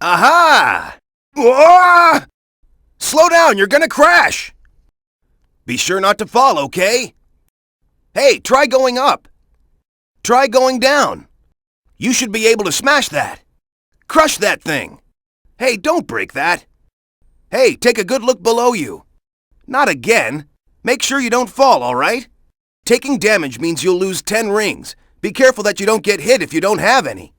Aha! Whoa! Slow down, you're gonna crash! Be sure not to fall, okay? Hey, try going up. Try going down. You should be able to smash that. Crush that thing. Hey, don't break that. Hey, take a good look below you. Not again. Make sure you don't fall, all right? Taking damage means you'll lose 10 rings. Be careful that you don't get hit if you don't have any.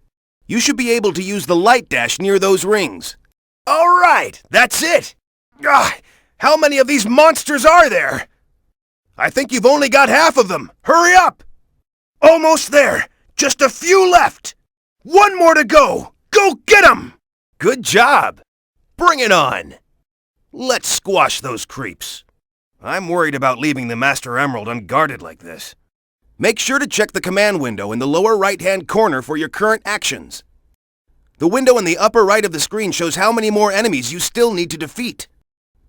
You should be able to use the light dash near those rings. All right, that's it. How many of these monsters are there? I think you've only got half of them. Hurry up! Almost there. Just a few left. One more to go. Go get 'em! Good job. Bring it on. Let's squash those creeps. I'm worried about leaving the Master Emerald unguarded like this. Make sure to check the command window in the lower right-hand corner for your current actions. The window in the upper right of the screen shows how many more enemies you still need to defeat.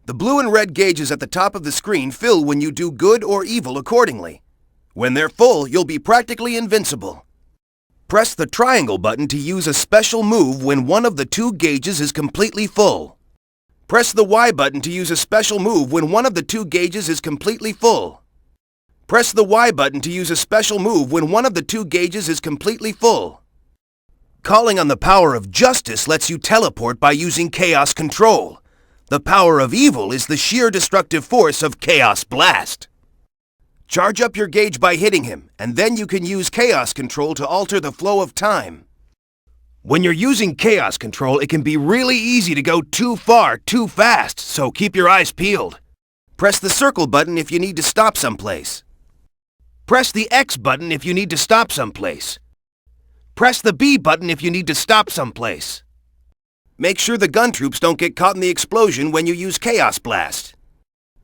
The blue and red gauges at the top of the screen fill when you do good or evil accordingly. When they're full, you'll be practically invincible. Press the triangle button to use a special move when one of the two gauges is completely full. Press the Y button to use a special move when one of the two gauges is completely full. Press the Y button to use a special move when one of the two gauges is completely full. Calling on the power of justice lets you teleport by using Chaos Control. The power of evil is the sheer destructive force of Chaos Blast. Charge up your gauge by hitting him, and then you can use Chaos Control to alter the flow of time. When you're using Chaos Control, it can be really easy to go too far, too fast, so keep your eyes peeled. Press the circle button if you need to stop someplace. Press the X button if you need to stop someplace. Press the B button if you need to stop someplace. Make sure the gun troops don't get caught in the explosion when you use Chaos Blast.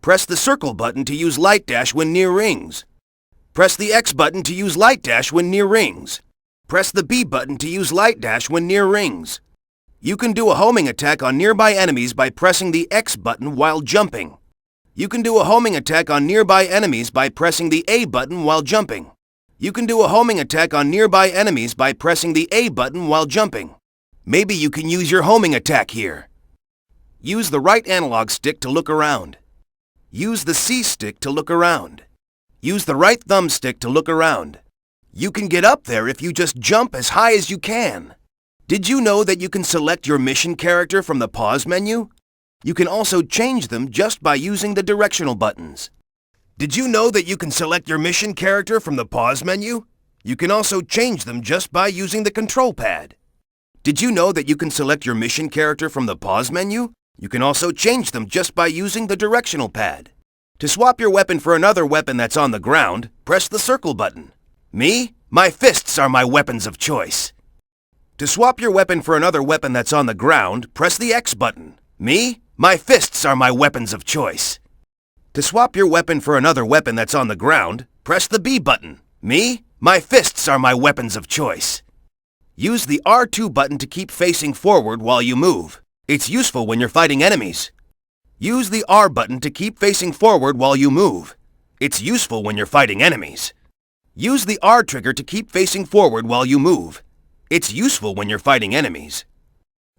Press the circle button to use Light Dash when near rings. Press the X button to use Light Dash when near rings. Press the B button to use Light Dash when near rings. You can do a homing attack on nearby enemies by pressing the X button while jumping. You can do a homing attack on nearby enemies by pressing the A button while jumping. You can do a homing attack on nearby enemies by pressing the A button while jumping. Maybe you can use your homing attack here. Use the right analog stick to look around. Use the C stick to look around. Use the right thumbstick to look around. You can get up there if you just jump as high as you can. Did you know that you can select your mission character from the pause menu? You can also change them just by using the directional buttons. Did you know that you can select your mission character from the pause menu? You can also change them just by using the control pad. Did you know that you can select your mission character from the pause menu? You can also change them just by using the directional pad. To swap your weapon for another weapon that's on the ground, press the circle button. Me? My fists are my weapons of choice. To swap your weapon for another weapon that's on the ground, press the X button. Me? My fists are my weapons of choice. To swap your weapon for another weapon that's on the ground, press the B button. Me? My fists are my weapons of choice. Use the R2 button to keep facing forward while you move. It's useful when you're fighting enemies. Use the R button to keep facing forward while you move. It's useful when you're fighting enemies. Use the R trigger to keep facing forward while you move. It's useful when you're fighting enemies.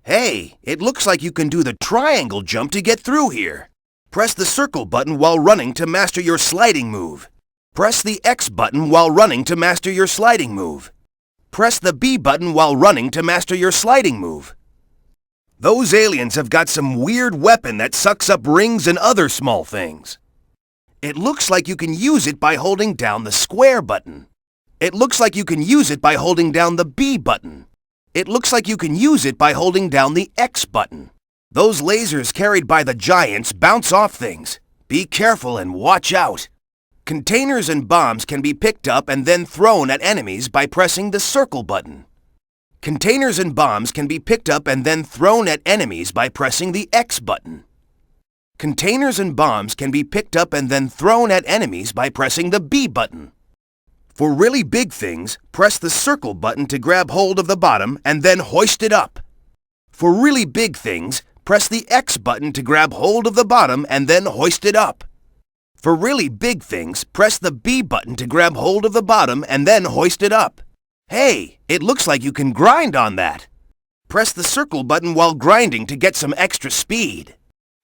Hey, it looks like you can do the triangle jump to get through here. Press the circle button while running to master your sliding move. Press the X button while running to master your sliding move. Press the B button while running to master your sliding move. Those aliens have got some weird weapon that sucks up rings and other small things. It looks like you can use it by holding down the square button. It looks like you can use it by holding down the B button. It looks like you can use it by holding down the X button. Those lasers carried by the giants bounce off things. Be careful and watch out. Containers and bombs can be picked up and then thrown at enemies by pressing the circle button. Containers and bombs can be picked up and then thrown at enemies by pressing the X button. Containers and bombs can be picked up and then thrown at enemies by pressing the B button. For really big things, press the circle button to grab hold of the bottom and then hoist it up. For really big things, press the X button to grab hold of the bottom and then hoist it up. For really big things, press the B button to grab hold of the bottom and then hoist it up. Hey, it looks like you can grind on that. Press the circle button while grinding to get some extra speed.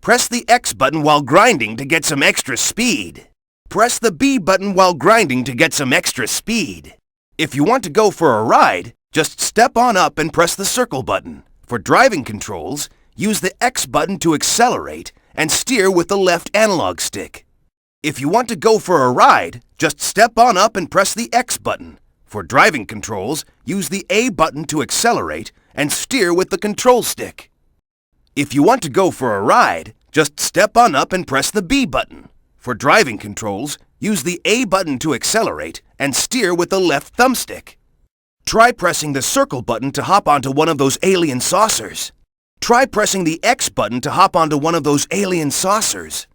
Press the X button while grinding to get some extra speed. Press the B button while grinding to get some extra speed. If you want to go for a ride, just step on up and press the circle button. For driving controls, use the X button to accelerate and steer with the left analog stick. If you want to go for a ride, just step on up and press the X button. For driving controls, use the A button to accelerate and steer with the control stick. If you want to go for a ride, just step on up and press the B button. For driving controls, use the A button to accelerate and steer with the left thumbstick. Try pressing the circle button to hop onto one of those alien saucers. Try pressing the X button to hop onto one of those alien saucers.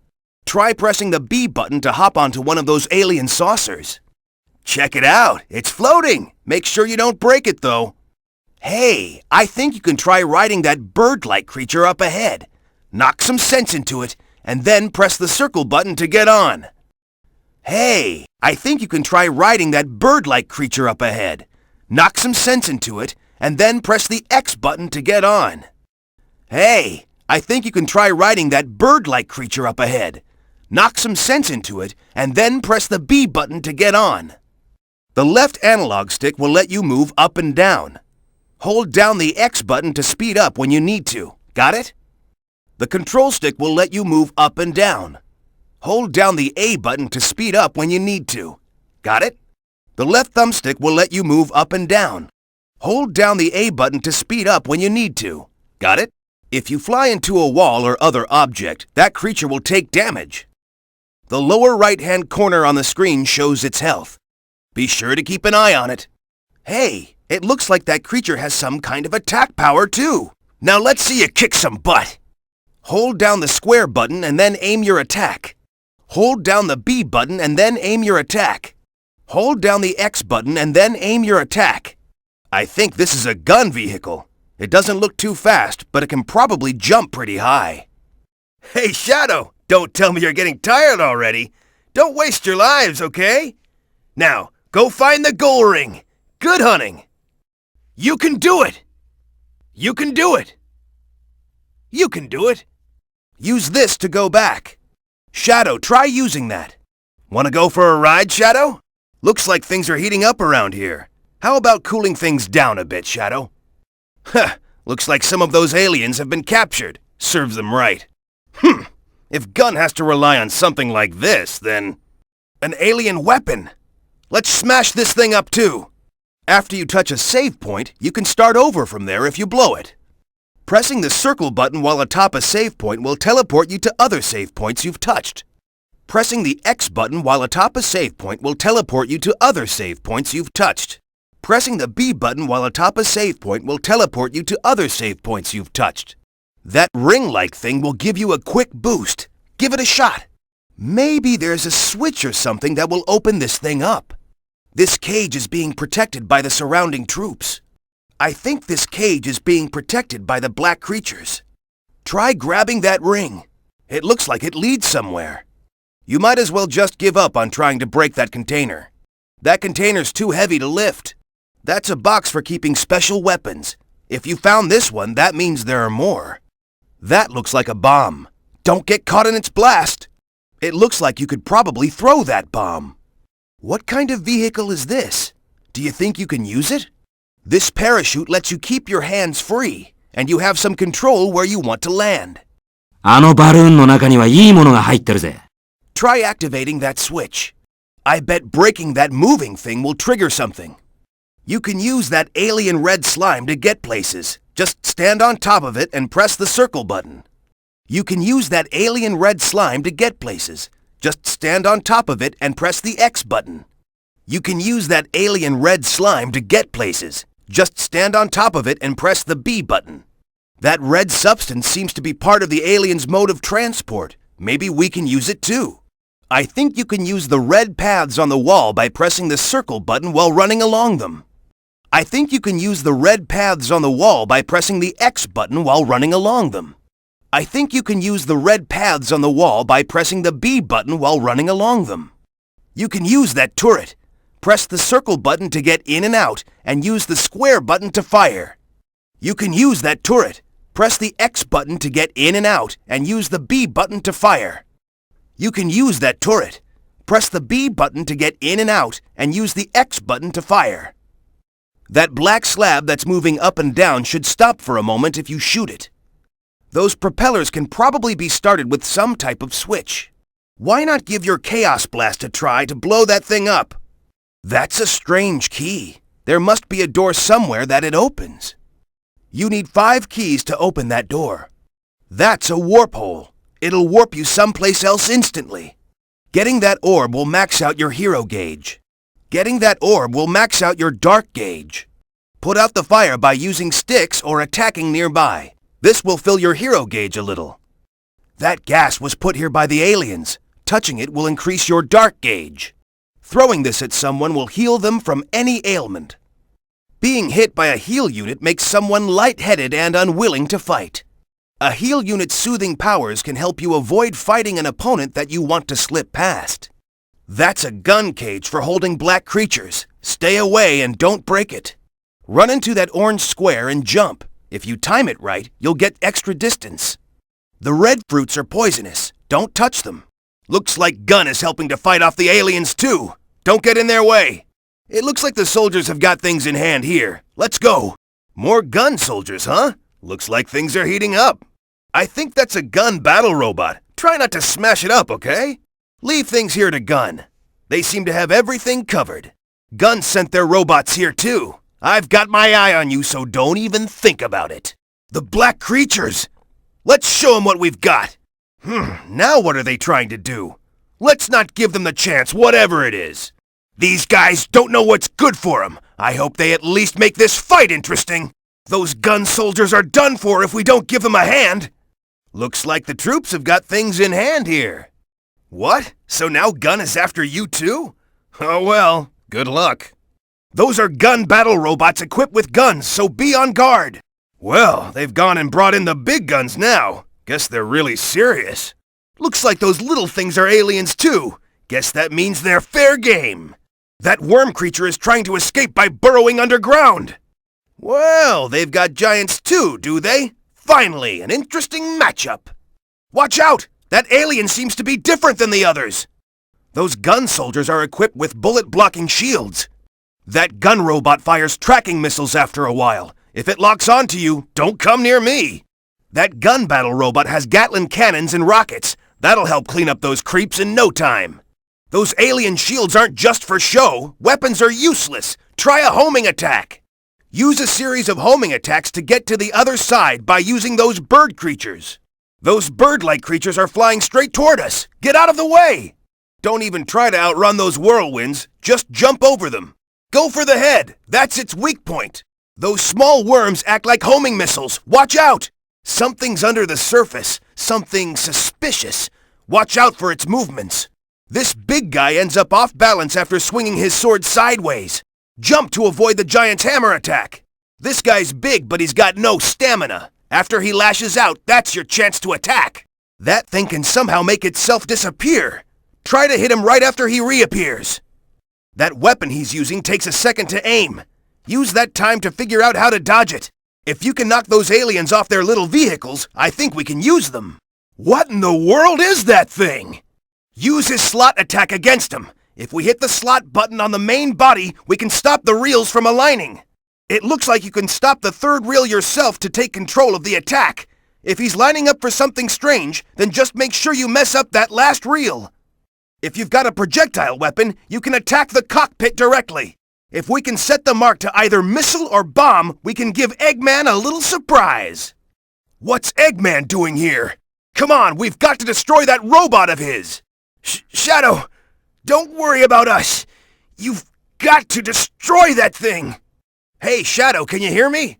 Try pressing the B button to hop onto one of those alien saucers. Check it out, it's floating. Make sure you don't break it though. Hey, I think you can try riding that bird-like creature up ahead. Knock some sense into it, and then press the circle button to get on. Hey, I think you can try riding that bird-like creature up ahead. Knock some sense into it, and then press the X button to get on. Hey, I think you can try riding that bird-like creature up ahead. Knock some sense into it, and then press the B button to get on. The left analog stick will let you move up and down. Hold down the X button to speed up when you need to. Got it? The control stick will let you move up and down. Hold down the A button to speed up when you need to. Got it? The left thumbstick will let you move up and down. Hold down the A button to speed up when you need to. Got it? If you fly into a wall or other object, that creature will take damage. The lower right-hand corner on the screen shows its health. Be sure to keep an eye on it. Hey, it looks like that creature has some kind of attack power too. Now let's see you kick some butt. Hold down the square button and then aim your attack. Hold down the B button and then aim your attack. Hold down the X button and then aim your attack. I think this is a gun vehicle. It doesn't look too fast, but it can probably jump pretty high. Hey, Shadow, don't tell me you're getting tired already. Don't waste your lives, okay? Now, go find the goal ring. Good hunting. You can do it. You can do it. You can do it. Use this to go back. Shadow, try using that. Want to go for a ride, Shadow? Looks like things are heating up around here. How about cooling things down a bit, Shadow? Huh, looks like some of those aliens have been captured. Serves them right. If Gun has to rely on something like this, then... An alien weapon! Let's smash this thing up too! After you touch a save point, you can start over from there if you blow it. Pressing the circle button while atop a save point will teleport you to other save points you've touched. Pressing the X button while atop a save point will teleport you to other save points you've touched. Pressing the B button while atop a save point will teleport you to other save points you've touched. That ring-like thing will give you a quick boost. Give it a shot. Maybe there's a switch or something that will open this thing up. This cage is being protected by the surrounding troops. I think this cage is being protected by the black creatures. Try grabbing that ring. It looks like it leads somewhere. You might as well just give up on trying to break that container. That container's too heavy to lift. That's a box for keeping special weapons. If you found this one, that means there are more. That looks like a bomb. Don't get caught in its blast. It looks like you could probably throw that bomb. What kind of vehicle is this? Do you think you can use it? This parachute lets you keep your hands free, and you have some control where you want to land. あのバルーンの中にはいいものが入ってるぜ。Try activating that switch. I bet breaking that moving thing will trigger something. You can use that alien red slime to get places. Just stand on top of it and press the circle button. You can use that alien red slime to get places. Just stand on top of it and press the X button. You can use that alien red slime to get places. Just stand on top of it and press the B button. That red substance seems to be part of the alien's mode of transport. Maybe we can use it too. I think you can use the red paths on the wall by pressing the circle button while running along them. I think you can use the red paths on the wall by pressing the X button while running along them. I think you can use the red paths on the wall by pressing the B button while running along them. You can use that turret. Press the circle button to get in and out, and use the square button to fire. You can use that turret. Press the X button to get in and out, and use the B button to fire. You can use that turret. Press the B button to get in and out, and use the X button to fire. That black slab that's moving up and down should stop for a moment if you shoot it. Those propellers can probably be started with some type of switch. Why not give your Chaos Blast a try to blow that thing up? That's a strange key. There must be a door somewhere that it opens. You need 5 keys to open that door. That's a warp hole. It'll warp you someplace else instantly. Getting that orb will max out your hero gauge. Getting that orb will max out your dark gauge. Put out the fire by using sticks or attacking nearby. This will fill your hero gauge a little. That gas was put here by the aliens. Touching it will increase your dark gauge. Throwing this at someone will heal them from any ailment. Being hit by a heal unit makes someone lightheaded and unwilling to fight. A heal unit's soothing powers can help you avoid fighting an opponent that you want to slip past. That's a gun cage for holding black creatures. Stay away and don't break it. Run into that orange square and jump. If you time it right, you'll get extra distance. The red fruits are poisonous. Don't touch them. Looks like Gun is helping to fight off the aliens too. Don't get in their way. It looks like the soldiers have got things in hand here. Let's go. More gun soldiers, huh? Looks like things are heating up. I think that's a gun battle robot. Try not to smash it up, okay? Leave things here to Gun. They seem to have everything covered. Gun sent their robots here too. I've got my eye on you, so don't even think about it. The black creatures! Let's show them what we've got. Now what are they trying to do? Let's not give them the chance, whatever it is. These guys don't know what's good for them. I hope they at least make this fight interesting. Those gun soldiers are done for if we don't give them a hand. Looks like the troops have got things in hand here. What? So now Gun is after you too? Oh well, good luck. Those are gun battle robots equipped with guns, so be on guard. Well, they've gone and brought in the big guns now. Guess they're really serious. Looks like those little things are aliens too. Guess that means they're fair game. That worm creature is trying to escape by burrowing underground. Well, they've got giants too, do they? Finally, an interesting matchup. Watch out! That alien seems to be different than the others. Those gun soldiers are equipped with bullet-blocking shields. That gun robot fires tracking missiles after a while. If it locks onto you, don't come near me. That gun battle robot has Gatling cannons and rockets. That'll help clean up those creeps in no time. Those alien shields aren't just for show. Weapons are useless. Try a homing attack. Use a series of homing attacks to get to the other side by using those bird creatures. Those bird-like creatures are flying straight toward us. Get out of the way. Don't even try to outrun those whirlwinds. Just jump over them. Go for the head. That's its weak point. Those small worms act like homing missiles. Watch out. Something's under the surface. Something suspicious. Watch out for its movements. This big guy ends up off balance after swinging his sword sideways. Jump to avoid the giant's hammer attack. This guy's big, but he's got no stamina. After he lashes out, that's your chance to attack. That thing can somehow make itself disappear. Try to hit him right after he reappears. That weapon he's using takes a second to aim. Use that time to figure out how to dodge it. If you can knock those aliens off their little vehicles, I think we can use them. What in the world is that thing? Use his slot attack against him. If we hit the slot button on the main body, we can stop the reels from aligning. It looks like you can stop the third reel yourself to take control of the attack. If he's lining up for something strange, then just make sure you mess up that last reel. If you've got a projectile weapon, you can attack the cockpit directly. If we can set the mark to either missile or bomb, we can give Eggman a little surprise. What's Eggman doing here? Come on, we've got to destroy that robot of his. Shadow, don't worry about us. You've got to destroy that thing. Hey, Shadow, can you hear me?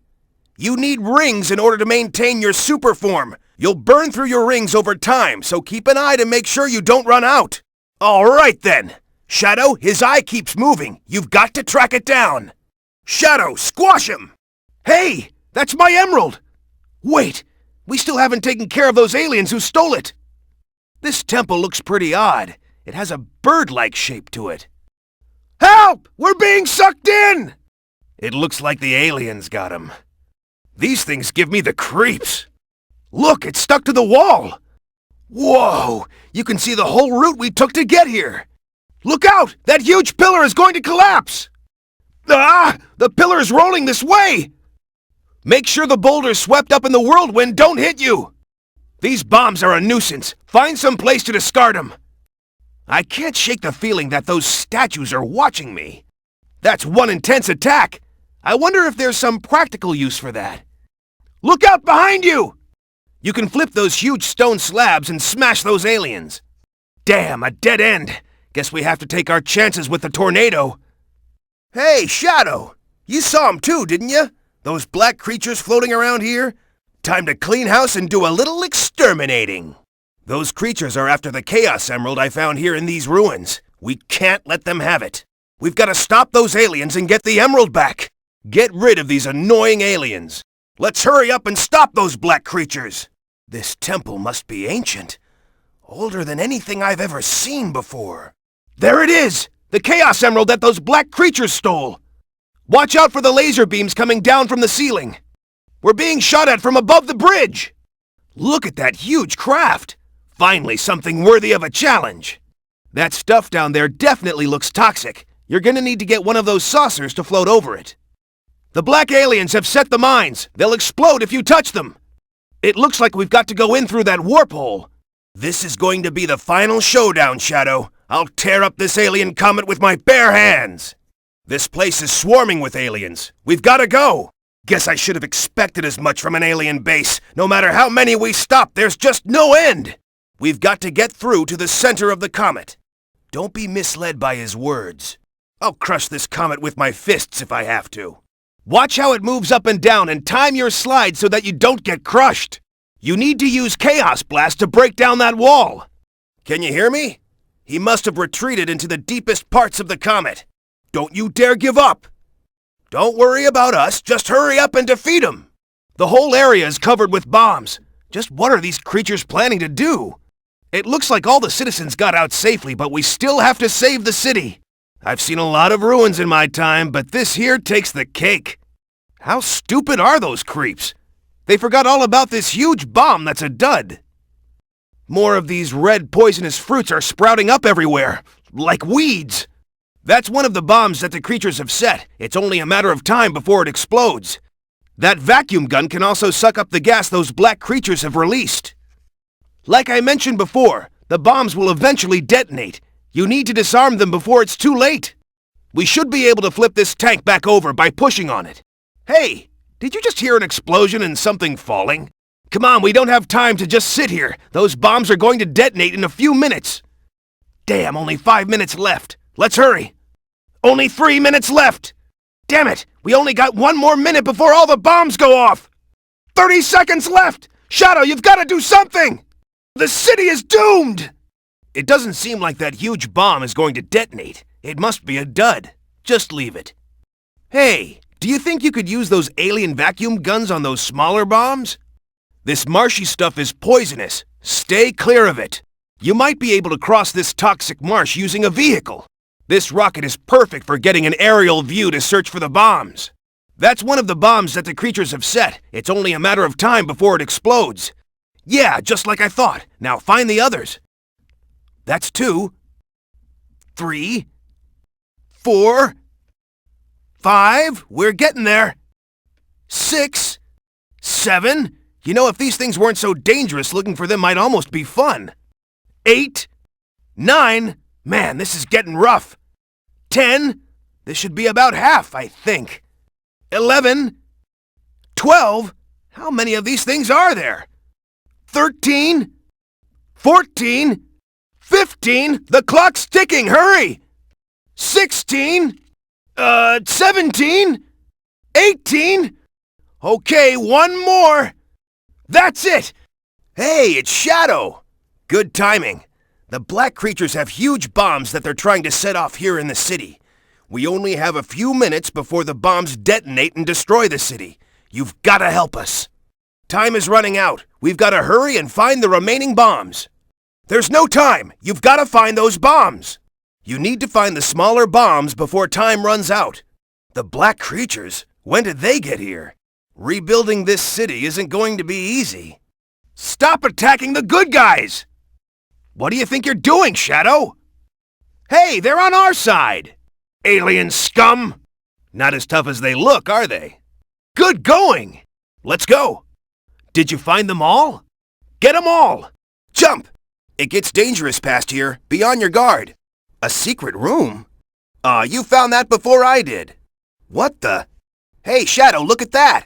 You need rings in order to maintain your super form. You'll burn through your rings over time, so keep an eye to make sure you don't run out. All right, then. Shadow, his eye keeps moving. You've got to track it down. Shadow, squash him! Hey, that's my emerald! Wait, we still haven't taken care of those aliens who stole it. This temple looks pretty odd. It has a bird-like shape to it. Help! We're being sucked in! It looks like the aliens got him. These things give me the creeps. Look, it's stuck to the wall. Whoa, you can see the whole route we took to get here. Look out, that huge pillar is going to collapse. Ah, the pillar is rolling this way. Make sure the boulders swept up in the whirlwind don't hit you. These bombs are a nuisance. Find some place to discard them. I can't shake the feeling that those statues are watching me. That's one intense attack. I wonder if there's some practical use for that. Look out behind you! You can flip those huge stone slabs and smash those aliens. Damn, a dead end. Guess we have to take our chances with the tornado. Hey, Shadow! You saw them too, didn't you? Those black creatures floating around here? Time to clean house and do a little exterminating. Those creatures are after the Chaos Emerald I found here in these ruins. We can't let them have it. We've got to stop those aliens and get the emerald back. Get rid of these annoying aliens. Let's hurry up and stop those black creatures. This temple must be ancient. Older than anything I've ever seen before. There it is! The Chaos Emerald that those black creatures stole. Watch out for the laser beams coming down from the ceiling. We're being shot at from above the bridge. Look at that huge craft. Finally, something worthy of a challenge. That stuff down there definitely looks toxic. You're gonna need to get one of those saucers to float over it. The black aliens have set the mines. They'll explode if you touch them. It looks like we've got to go in through that warp hole. This is going to be the final showdown, Shadow. I'll tear up this alien comet with my bare hands. This place is swarming with aliens. We've got to go. Guess I should have expected as much from an alien base. No matter how many we stop, there's just no end. We've got to get through to the center of the comet. Don't be misled by his words. I'll crush this comet with my fists if I have to. Watch how it moves up and down and time your slide so that you don't get crushed. You need to use Chaos Blast to break down that wall. Can you hear me? He must have retreated into the deepest parts of the comet. Don't you dare give up. Don't worry about us, just hurry up and defeat him. The whole area is covered with bombs. Just what are these creatures planning to do? It looks like all the citizens got out safely, but we still have to save the city. I've seen a lot of ruins in my time, but this here takes the cake. How stupid are those creeps? They forgot all about this huge bomb that's a dud. More of these red poisonous fruits are sprouting up everywhere, like weeds. That's one of the bombs that the creatures have set. It's only a matter of time before it explodes. That vacuum gun can also suck up the gas those black creatures have released. Like I mentioned before, the bombs will eventually detonate. You need to disarm them before it's too late. We should be able to flip this tank back over by pushing on it. Hey, did you just hear an explosion and something falling? Come on, we don't have time to just sit here. Those bombs are going to detonate in a few minutes. Damn, only 5 minutes left. Let's hurry. Only 3 minutes left. Damn it, we only got 1 more minute before all the bombs go off. 30 seconds left. Shadow, you've got to do something. The city is doomed. It doesn't seem like that huge bomb is going to detonate. It must be a dud. Just leave it. Hey, do you think you could use those alien vacuum guns on those smaller bombs? This marshy stuff is poisonous. Stay clear of it. You might be able to cross this toxic marsh using a vehicle. This rocket is perfect for getting an aerial view to search for the bombs. That's one of the bombs that the creatures have set. It's only a matter of time before it explodes. Yeah, just like I thought. Now find the others. That's 2, 3, 4, 5. We're getting there. 6, 7. You know, if these things weren't so dangerous, looking for them might almost be fun. 8, 9. Man, this is getting rough. 10. This should be about half, I think. 11, 12. How many of these things are there? 13, 14, 15. The clock's ticking. Hurry! 16, 17, 18. Okay, 1 more. That's it. Hey, it's Shadow. Good timing. The black creatures have huge bombs that they're trying to set off here in the city. We only have a few minutes before the bombs detonate and destroy the city. You've got to help us. Time is running out. We've got to hurry and find the remaining bombs. There's no time. You've got to find those bombs. You need to find the smaller bombs before time runs out. The black creatures? When did they get here? Rebuilding this city isn't going to be easy. Stop attacking the good guys! What do you think you're doing, Shadow? Hey, they're on our side! Alien scum! Not as tough as they look, are they? Good going! Let's go! Did you find them all? Get them all! Jump! It gets dangerous past here. Be on your guard. A secret room? You found that before I did. What the? Hey, Shadow, look at that!